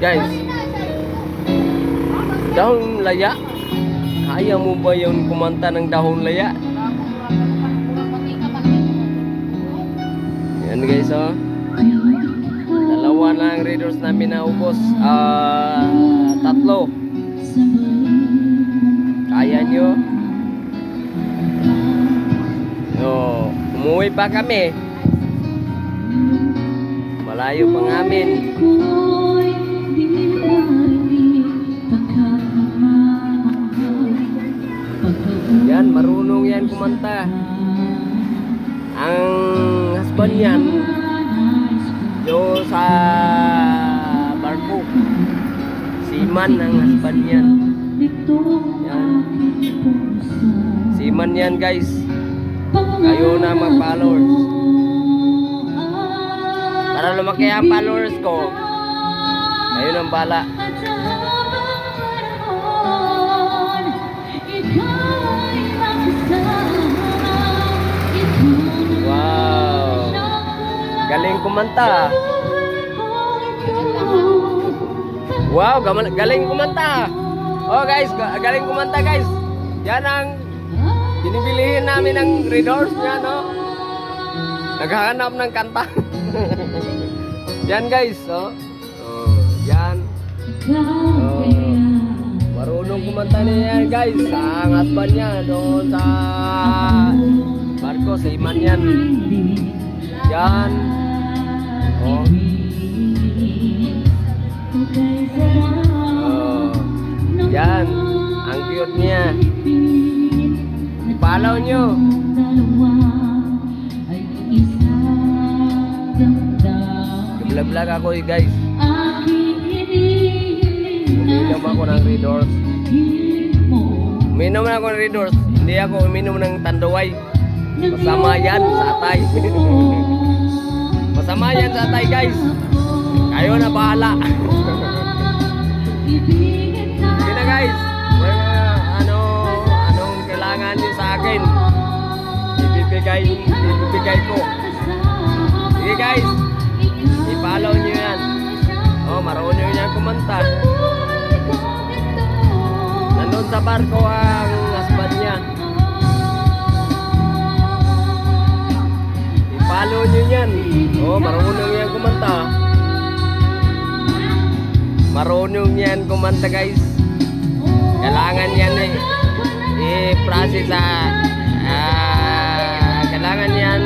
Guys, dahon laya. Kaya mo ba yung kumanta ng dahon laya? Yan guys, oh. Dalawa na ang readers namin na ubos. Tatlo. Kaya nyo? Oh, umuwi pa kami. Malayo pang amin. Yan, marunong yan kumanta. Ang husband yan, yung sa barko. Seaman ang husband yan. Yan. Seaman yan guys. Kayo na mag-followers. Para lumaki ang followers ko, kayo nang bala. Wow, galing kumanta. Wow, galing kumanta. Oh guys, galing kumanta guys. Yan ang binibilihin namin ng readers niya, no? Naghahanap ng kanta. Yan guys, oh. Oh, yan. Oh, marunong kumanta niya yan guys. Ang husband niya doon sa barko, sa iman yan. Yan. Oh. Oh. Yan. Ang cute niya. I-follow nyo. Vlog ako guys. Uminom ako ng readers. Uminom ako ng readers. Hindi ako uminom ng tanduay. Masama yan sa atay. Masama yan sa atay guys. Kayo na bahala. Sige na guys. Anong kailangan nyo sa akin? Ibibigay ko. Sige guys. I-follow nyo yan. Oh, marunong yan kumanta. Nandun sa barko ang husband niya. I-follow nyo yan. Oh, marunong yan kumanta. Marunong yan kumanta guys. Kailangan yan i-process kailangan yan